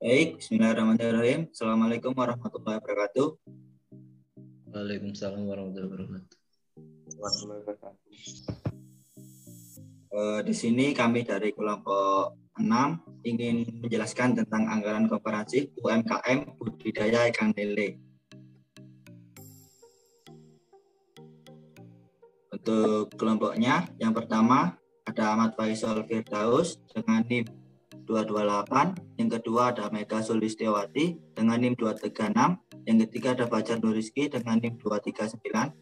Baik, bismillahirrahmanirrahim. Assalamualaikum warahmatullahi wabarakatuh. Waalaikumsalam warahmatullahi wabarakatuh. Di sini kami dari kelompok 6 ingin menjelaskan tentang anggaran komprehensif UMKM budidaya ikan lele. Untuk kelompoknya, yang pertama ada Ahmad Faisal Firdaus dengan NIM 228, yang kedua ada Mega Sulistiawati dengan NIM 236, yang ketiga ada Fajar Nuriski dengan NIM 239,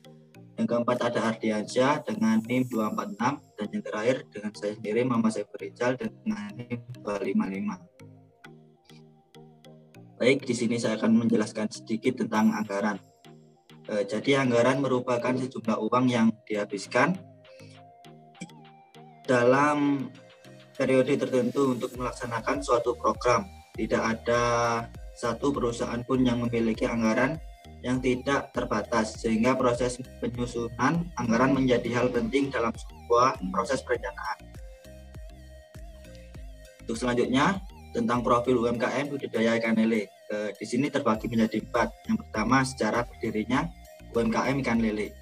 yang keempat ada Ardiansyah dengan NIM 246, dan yang terakhir dengan saya sendiri Muhammad Saiful Rizal dengan NIM 255. Baik, di sini saya akan menjelaskan sedikit tentang anggaran. Jadi anggaran merupakan sejumlah uang yang dihabiskan dalam periode tertentu untuk melaksanakan suatu program. Tidak ada satu perusahaan pun yang memiliki anggaran yang tidak terbatas, sehingga proses penyusunan anggaran menjadi hal penting dalam sebuah proses perencanaan. Untuk selanjutnya, tentang profil UMKM budidaya ikan lele. Di sini terbagi menjadi 4. Yang pertama, sejarah berdirinya UMKM ikan lele.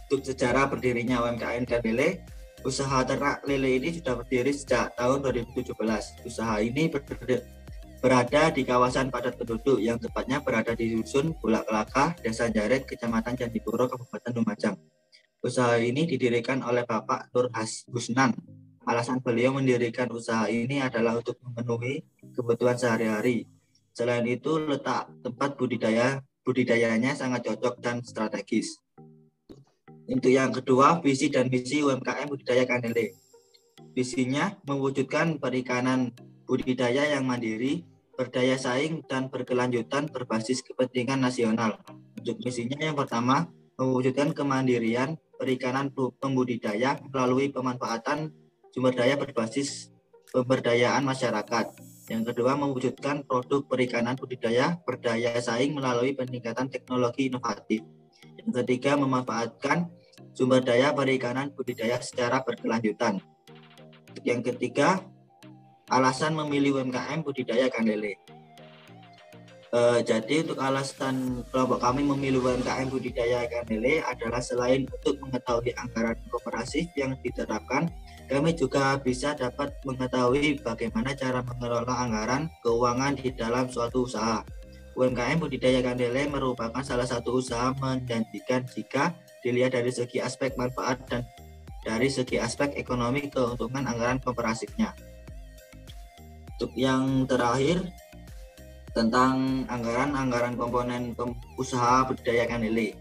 Untuk sejarah berdirinya UMKM ikan lele, usaha ternak lele ini sudah berdiri sejak tahun 2017. Usaha ini berada di kawasan padat penduduk, yang tepatnya berada di Dusun Bulak Kelaka, Desa Jaret, Kecamatan Candipuro, Kabupaten Lumajang. Usaha ini didirikan oleh Bapak Nur Husnan. Alasan beliau mendirikan usaha ini adalah untuk memenuhi kebutuhan sehari-hari. Selain itu, letak tempat budidayanya sangat cocok dan strategis. Untuk yang kedua, visi dan misi UMKM budidaya ikan lele. Visinya mewujudkan perikanan budidaya yang mandiri, berdaya saing, dan berkelanjutan berbasis kepentingan nasional. Untuk misinya yang pertama, mewujudkan kemandirian perikanan pembudidaya melalui pemanfaatan sumber daya berbasis pemberdayaan masyarakat. Yang kedua, mewujudkan produk perikanan budidaya berdaya saing melalui peningkatan teknologi inovatif. Yang ketiga, memanfaatkan sumber daya perikanan budidaya secara berkelanjutan. Yang ketiga, alasan memilih UMKM budidaya ikan lele. Jadi untuk alasan kelompok kami memilih UMKM budidaya ikan lele adalah selain untuk mengetahui anggaran kooperatif yang diterapkan, kami juga bisa dapat mengetahui bagaimana cara mengelola anggaran keuangan di dalam suatu usaha. UMKM budidaya ikan lele merupakan salah satu usaha menjanjikan jika dilihat dari segi aspek manfaat dan dari segi aspek ekonomi keuntungan anggaran kooperatifnya. Untuk yang terakhir, tentang anggaran komponen usaha budidaya ikan lele.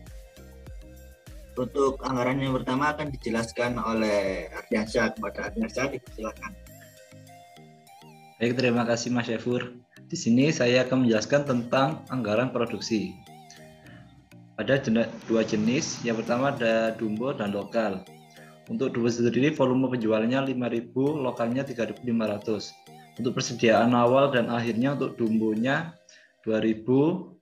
Untuk anggaran yang pertama akan dijelaskan oleh Ardiansyah. Kepada Ardiansyah, dipersilakan. Baik, terima kasih Mas Syafur. Di sini saya akan menjelaskan tentang anggaran produksi. Ada dua jenis. Yang pertama ada Dumbo dan lokal. Untuk Dumbo sendiri volume penjualannya 5.000, lokalnya 3.500. Untuk persediaan awal dan akhirnya untuk Dumbonya 2.000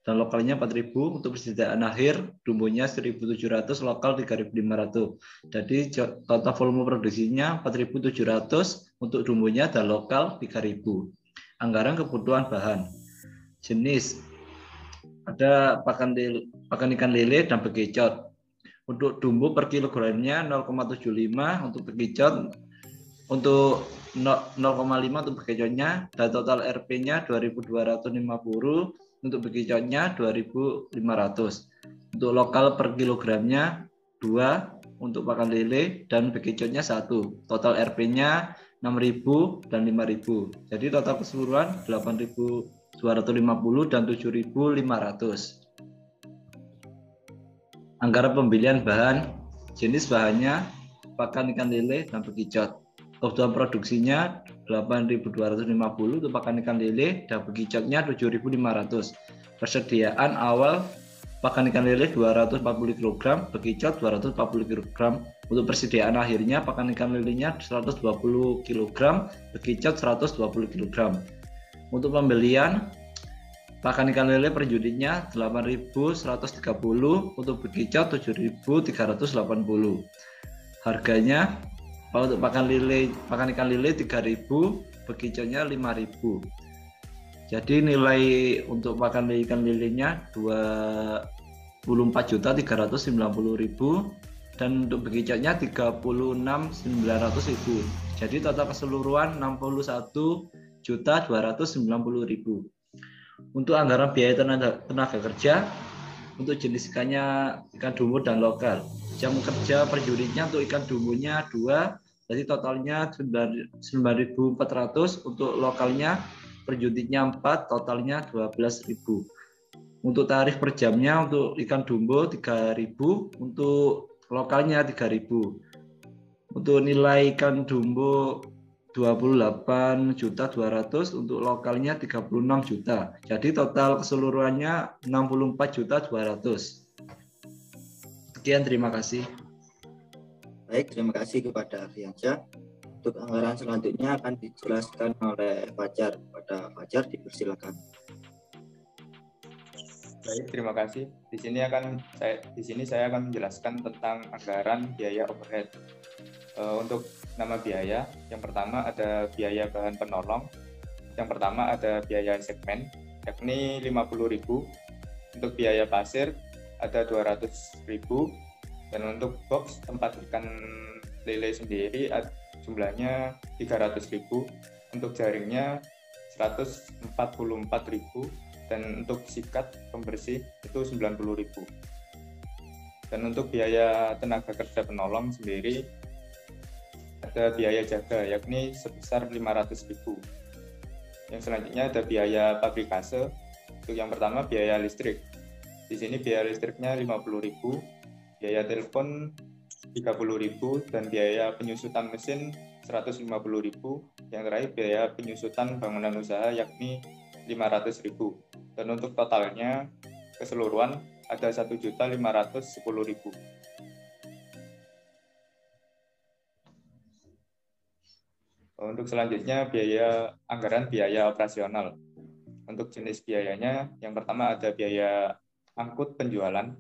dan lokalnya 4.000. Untuk persediaan akhir Dumbonya 1.700, lokal 3.500. Jadi total volume produksinya 4.700 untuk Dumbonya dan lokal 3.000. Anggaran kebutuhan bahan. Jenis ada pakan ikan lele dan bekicot. Untuk Dumbo per kilogramnya 0,75, untuk bekicot untuk 0,5 untuk bekicotnya, dan total RP-nya 2.250, untuk bekicotnya 2.500. Untuk lokal per kilogramnya 2 untuk pakan lele dan bekicotnya 1. Total RP-nya 6.000 dan 5.000. Jadi total keseluruhan 8.250 dan 7.500. Anggaran pembelian bahan. Jenis bahannya pakan ikan lele dan bekicot. Kebutuhan produksinya 8.250 untuk pakan ikan lele dan bekicotnya 7.500. Persediaan awal pakan ikan lele 240 kg, bekicot 240 kg. Untuk persediaan akhirnya pakan ikan lelenya 120 kg, bekicot 120 kg. Untuk pembelian pakan ikan lele per unitnya 8.130, untuk bekicot 7.380. Harganya untuk pakan ikan lele 3.000, bekicotnya 5.000. Jadi nilai untuk pakan ikan lelenya 24.390.000 dan untuk bekicotnya 36.900.000. Jadi total keseluruhan 61.290.000. Untuk anggaran biaya tenaga kerja untuk jenis ikannya ikan dumbo dan lokal. Jam kerja per unitnya untuk ikan dumbonya 2, jadi totalnya 9.400, untuk lokalnya per unitnya 4, totalnya 12.000. Untuk tarif per jamnya untuk ikan dumbo 3.000, untuk lokalnya 3.000. Untuk nilai ikan dumbo 28.200.000, untuk lokalnya 36 juta. Jadi total keseluruhannya 64.200.000. Sekian, terima kasih. Baik, terima kasih kepada Ardiansyah. Untuk anggaran selanjutnya akan dijelaskan oleh Fajar. Pada Fajar dipersilakan. Baik, terima kasih. Di sini saya akan menjelaskan tentang anggaran biaya overhead. Untuk nama biaya, yang pertama ada biaya bahan penolong. Yang pertama ada biaya segmen, yakni 50.000. Untuk biaya pasir ada 200.000. Dan untuk box tempat ikan lele sendiri jumlahnya 300.000. Untuk jaringnya 144.000. Dan untuk sikat pembersih itu 90.000. Dan untuk biaya tenaga kerja penolong sendiri ada biaya jaga, yakni sebesar 500.000. Yang selanjutnya ada biaya pabrikase. Untuk yang pertama biaya listrik. Di sini biaya listriknya 50.000, biaya telepon 30.000, dan biaya penyusutan mesin 150.000. Yang terakhir biaya penyusutan bangunan usaha yakni 500.000. Dan untuk totalnya keseluruhan ada 1.510.000. Untuk selanjutnya anggaran biaya operasional. Untuk jenis biayanya, yang pertama ada biaya angkut penjualan,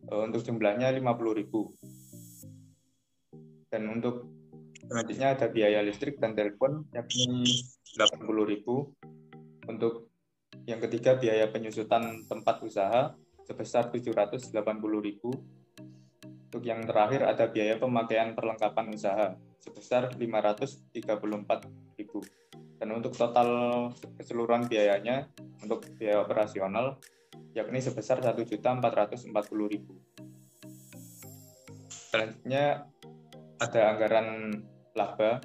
untuk jumlahnya 50.000. Dan untuk selanjutnya ada biaya listrik dan telepon yakni 80.000. Untuk yang ketiga biaya penyusutan tempat usaha sebesar 780.000. Untuk yang terakhir ada biaya pemakaian perlengkapan usaha sebesar 534.000. Dan untuk total keseluruhan biayanya untuk biaya operasional yakni sebesar 1.440.000. Selanjutnya ada anggaran laba.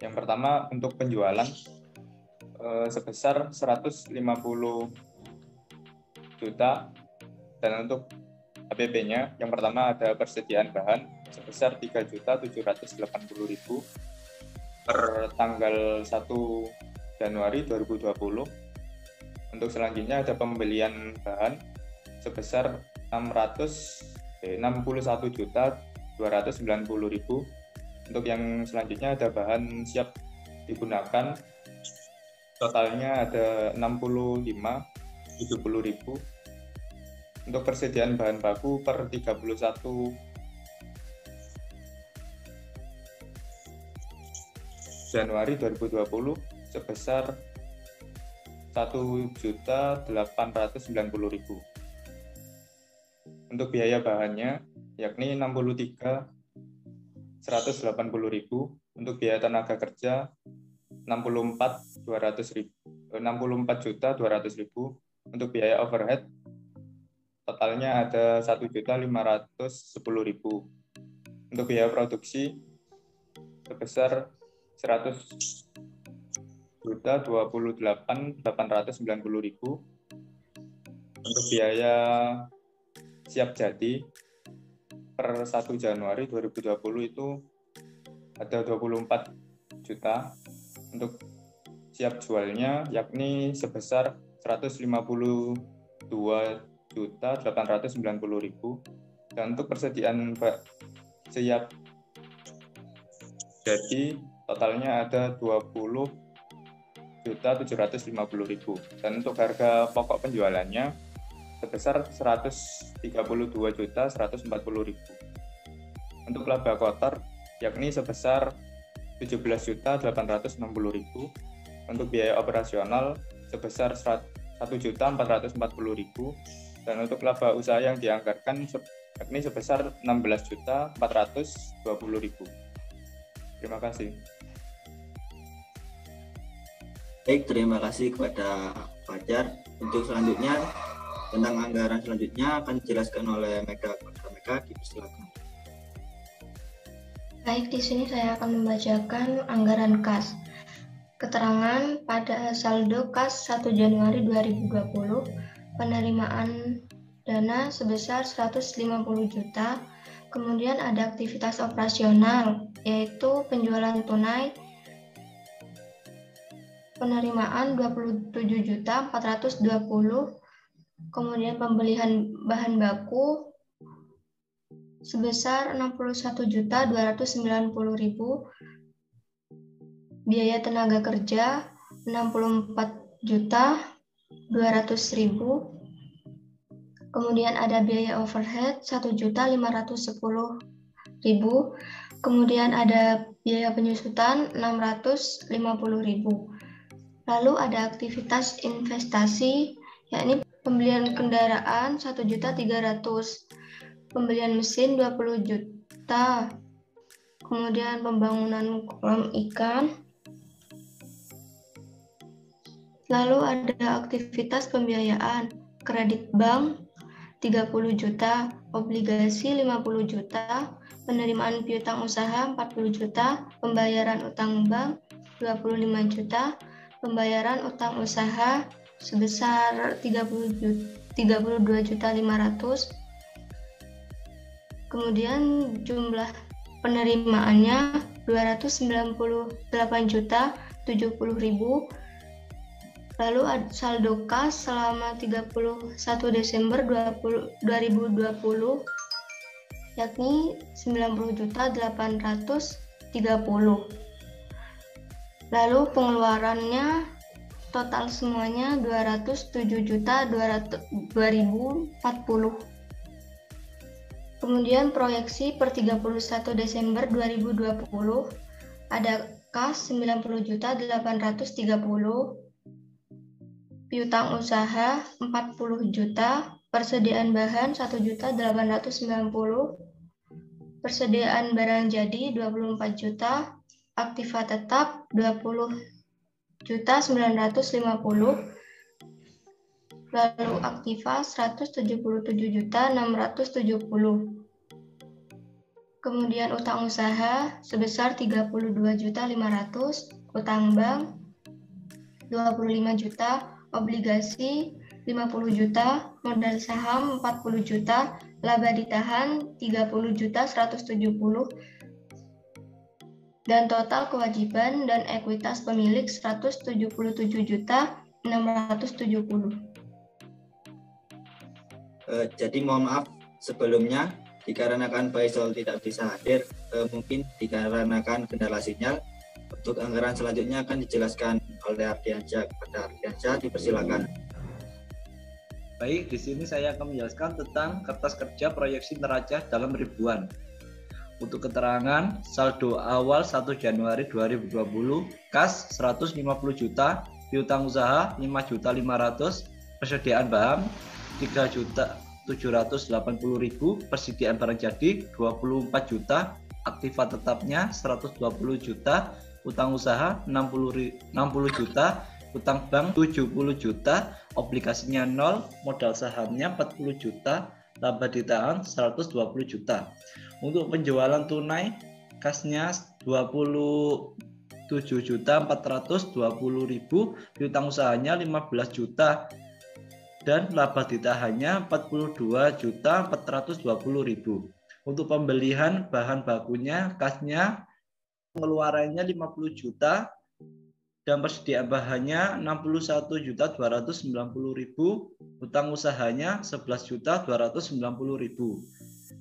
Yang pertama untuk penjualan sebesar 150 juta, dan untuk APP-nya yang pertama ada persediaan bahan sebesar 3.780.000 per tanggal 1 Januari 2020. Untuk selanjutnya ada pembelian bahan sebesar 61.290.000. Untuk yang selanjutnya ada bahan siap digunakan, totalnya ada 65.070.000. Untuk persediaan bahan baku per 31 Januari 2020 sebesar 1.890.000. Untuk biaya bahannya yakni 63.180.000. Untuk biaya tenaga kerja 64.200.000. Untuk biaya overhead totalnya ada 1.510.000. Untuk biaya produksi sebesar 100.028.890.000. Untuk biaya siap jadi per 1 Januari 2020 itu ada 24 juta. Untuk siap jualnya yakni sebesar 152.890.000. Dan untuk persediaan siap jadi totalnya ada 20.750.000. Dan untuk harga pokok penjualannya sebesar 132.140.000. Untuk laba kotor yakni sebesar 17.860.000. Untuk biaya operasional sebesar 1.440.000, dan untuk laba usaha yang dianggarkan yakni sebesar 16.420.000. Terima kasih. Baik, terima kasih kepada Fajar. Untuk selanjutnya, tentang anggaran selanjutnya akan dijelaskan oleh Mega. Mega, dipersilakan. Baik, di sini saya akan membacakan anggaran kas. Keterangan pada saldo kas 1 Januari 2020, penerimaan dana sebesar 150 juta. Kemudian ada aktivitas operasional, yaitu penjualan tunai, penerimaan 27.420, kemudian pembelian bahan baku sebesar 61.290.000, biaya tenaga kerja 64.200.000, kemudian ada biaya overhead 1.510.000, kemudian ada biaya penyusutan 650.000. Lalu ada aktivitas investasi, yakni pembelian kendaraan 1.300.000, pembelian mesin 20 juta, kemudian pembangunan kolam ikan. Lalu ada aktivitas pembiayaan, kredit bank 30 juta, obligasi 50 juta, penerimaan piutang usaha 40 juta, pembayaran utang bank 25 juta, pembayaran utang usaha sebesar 32.500. Kemudian jumlah penerimaannya 298.070.000. Lalu saldo kas selama 31 Desember 2020 yakni 90.830.000. Lalu pengeluarannya total semuanya 207.200.040. Kemudian proyeksi per 31 Desember 2020 ada kas 90.830, piutang usaha 40 juta, persediaan bahan 1.890, persediaan barang jadi 24 juta, aktiva tetap 20.950, lalu aktiva 177.670. Kemudian utang usaha sebesar 32.500, utang bank 25 juta, obligasi 50 juta, modal saham 40 juta, laba ditahan 30.170, dan total kewajiban dan ekuitas pemilik 177.670. Jadi mohon maaf sebelumnya dikarenakan Faisal tidak bisa hadir, mungkin dikarenakan kendala sinyal. Untuk anggaran selanjutnya akan dijelaskan oleh Ardiansyah. Kepada Ardiansyah, dipersilakan. Baik, di sini saya akan menjelaskan tentang kertas kerja proyeksi neraca dalam ribuan. Untuk keterangan, saldo awal 1 Januari 2020, kas 150 juta, piutang usaha 5.500.000, persediaan bahan 3.780.000, persediaan barang jadi 24 juta, aktiva tetapnya 120 juta, utang usaha 60 juta, utang bank 70 juta, obligasinya 0, modal sahamnya 40 juta, laba ditahan 120 juta. Untuk penjualan tunai, kasnya 27.420.000, piutang usahanya 15 juta, dan laba ditahannya 42.420.000. Untuk pembelian bahan bakunya, kasnya pengeluarannya 50 juta dan persediaan bahannya 61.290.000, utang usahanya 11.290.000.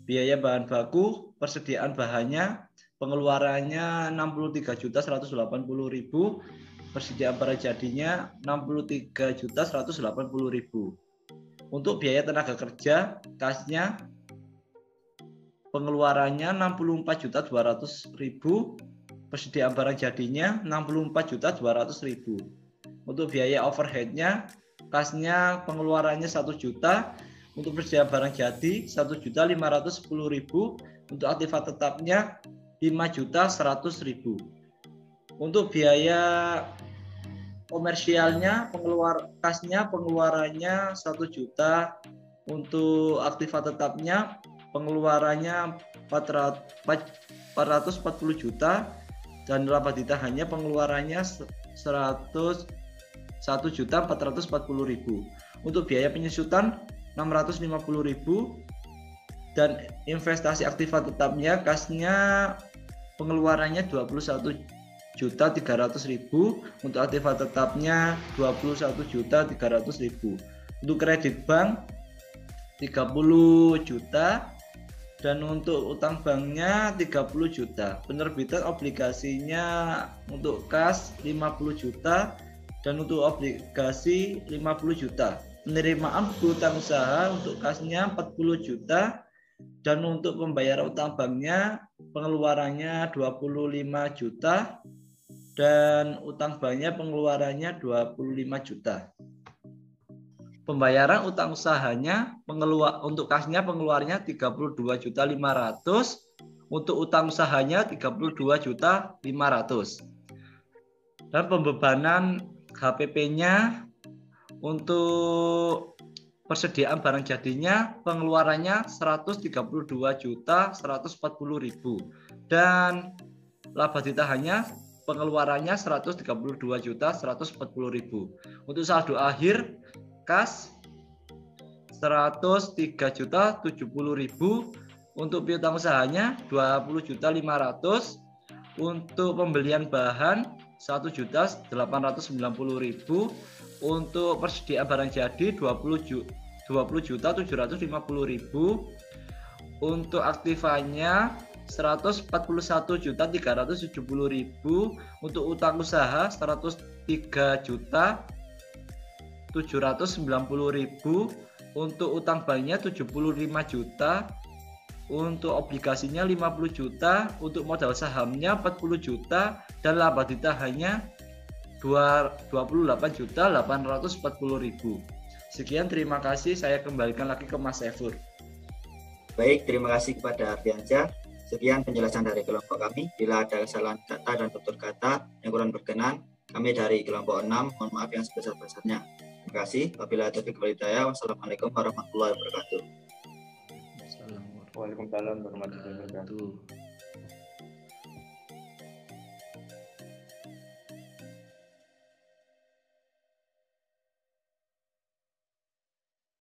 Biaya bahan baku, persediaan bahannya, pengeluarannya 63.180.000, persediaan barang jadinya 63.180.000. Untuk biaya tenaga kerja, kasnya pengeluarannya 64.200.000, persediaan barang jadinya 64.200.000. Untuk biaya overheadnya, kasnya pengeluarannya 1 juta, untuk persediaan barang jadi 1.510.000, untuk aktiva tetapnya 5.100.000. Untuk biaya komersialnya, kasnya pengeluarannya 1 juta, untuk aktiva tetapnya pengeluarannya 440 juta, dan laba ditahannya pengeluarannya 1.440.000. Untuk biaya penyusutan 650.000, dan investasi aktiva tetapnya kasnya pengeluarannya 21.300.000, untuk aktiva tetapnya 21.300.000. Untuk kredit bank 30 juta, dan untuk utang banknya 30 juta. Penerbitan obligasinya untuk kas 50 juta, dan untuk obligasi 50 juta. Penerimaan buku utang usaha untuk kasnya 40 juta, dan untuk pembayaran utang banknya pengeluarannya 25 juta, dan utang banknya pengeluarannya 25 juta. Pembayaran utang usahanya untuk kasnya pengeluarannya 32.500.000, untuk utang usahanya 32.500.000. Dan pembebanan HPP-nya untuk persediaan barang jadinya pengeluarannya 132.140.000, dan laba ditahannya pengeluarannya 132.140.000. Untuk saldo akhir kas 103.070.000, untuk piutang usahanya 20.500.000, untuk pembelian bahan 1.890.000, untuk persediaan barang jadi 20.750.000, untuk aktivanya 141.370.000, untuk utang usaha 103.790.000, untuk utang banknya 75 juta, untuk obligasinya 50 juta, untuk modal sahamnya 40 juta, dan laba ditahannya 28.840.000. Sekian, terima kasih. Saya kembalikan lagi ke Mas Efur. Baik, terima kasih kepada Ardiansyah. Sekian penjelasan dari kelompok kami. Bila ada kesalahan kata dan tutur kata yang kurang berkenan, kami dari kelompok 6 mohon maaf yang sebesar-besarnya. Terima kasih. Wabillahi taufiq wal hidayah. Wassalamualaikum warahmatullahi wabarakatuh. Waalaikumsalam warahmatullahi wabarakatuh.